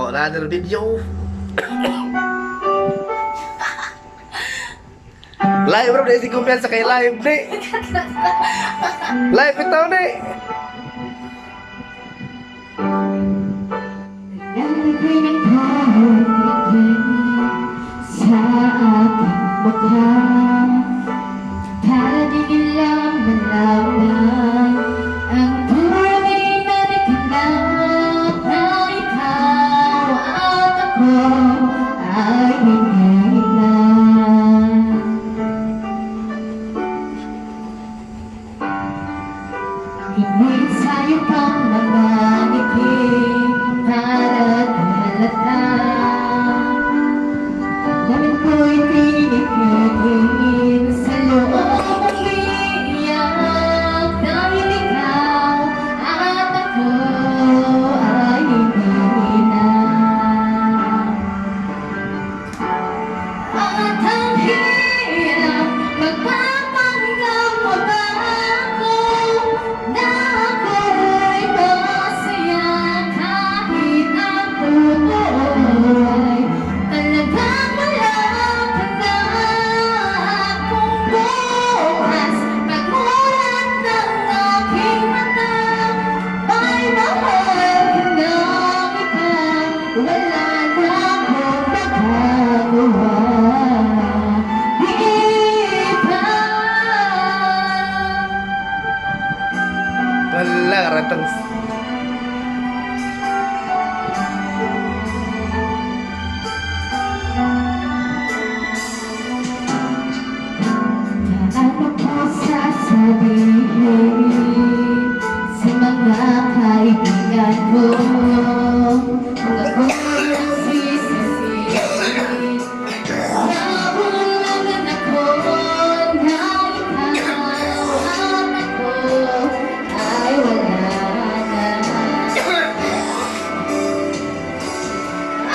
Oh, another video. Live bro, dahil si kumpiyansa kay live ni. Live ito ni. Nalagay ng sa aking mukha para di nila malaman ang tunay na naganap na ikaw at ako ay hindi na. Hingin sa'yo pang mga ngiti para halata. Lamin ko'y tinitigil sa loob ang iiyak dahil ikaw at ako ay hindi na. At ang hirap magpapanggap mo ba ako na ako'y masaya kahit ang totoo ay talagang wala ka na. Kung bukas pagmulat ng aking mata ay mahal ka na kita, wala na akong magagawa. Di ba? Wala, ratang. Ano po sasabihin sa mga kaibigan ko kung ako'y nagsisisi sa ulangan ako na ikaw at ako ay wala na.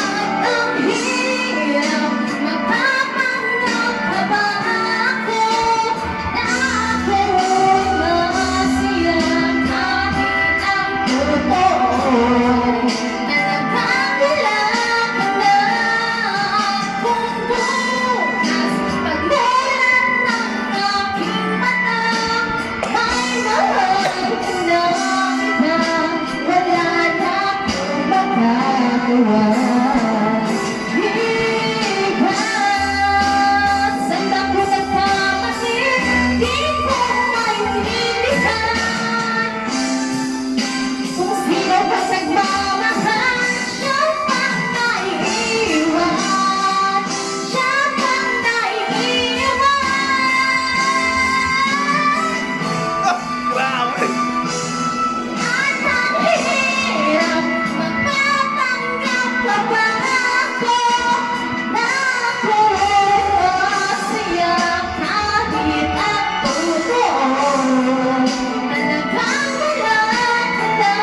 At ang hirap magpapanggap ka ba ako na ako'y masaya kahit ang totoo talagang wala ka na. Kung bukas pagmulat ng aking mata ay mahal ka na kita, wala na akong magagawa. Di ba? Saan ba ko nagkamali? Di ko maintindihan kung sino ba nagmamahal. Siya pang naiiwan, siya pang naiiwan. Grabe. At ang hirap magpapanggap ka ba ako na ako'y masaya kahit ang totoo talagang wala ka na.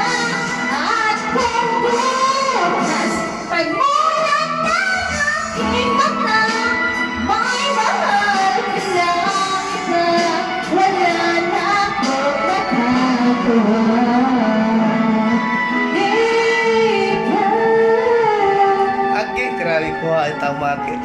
At kung bukas pagmulat ng aking mata may mahal ka na kita, wala na akong magagawa. Di ba? Agi, grabe ko ha, itang market.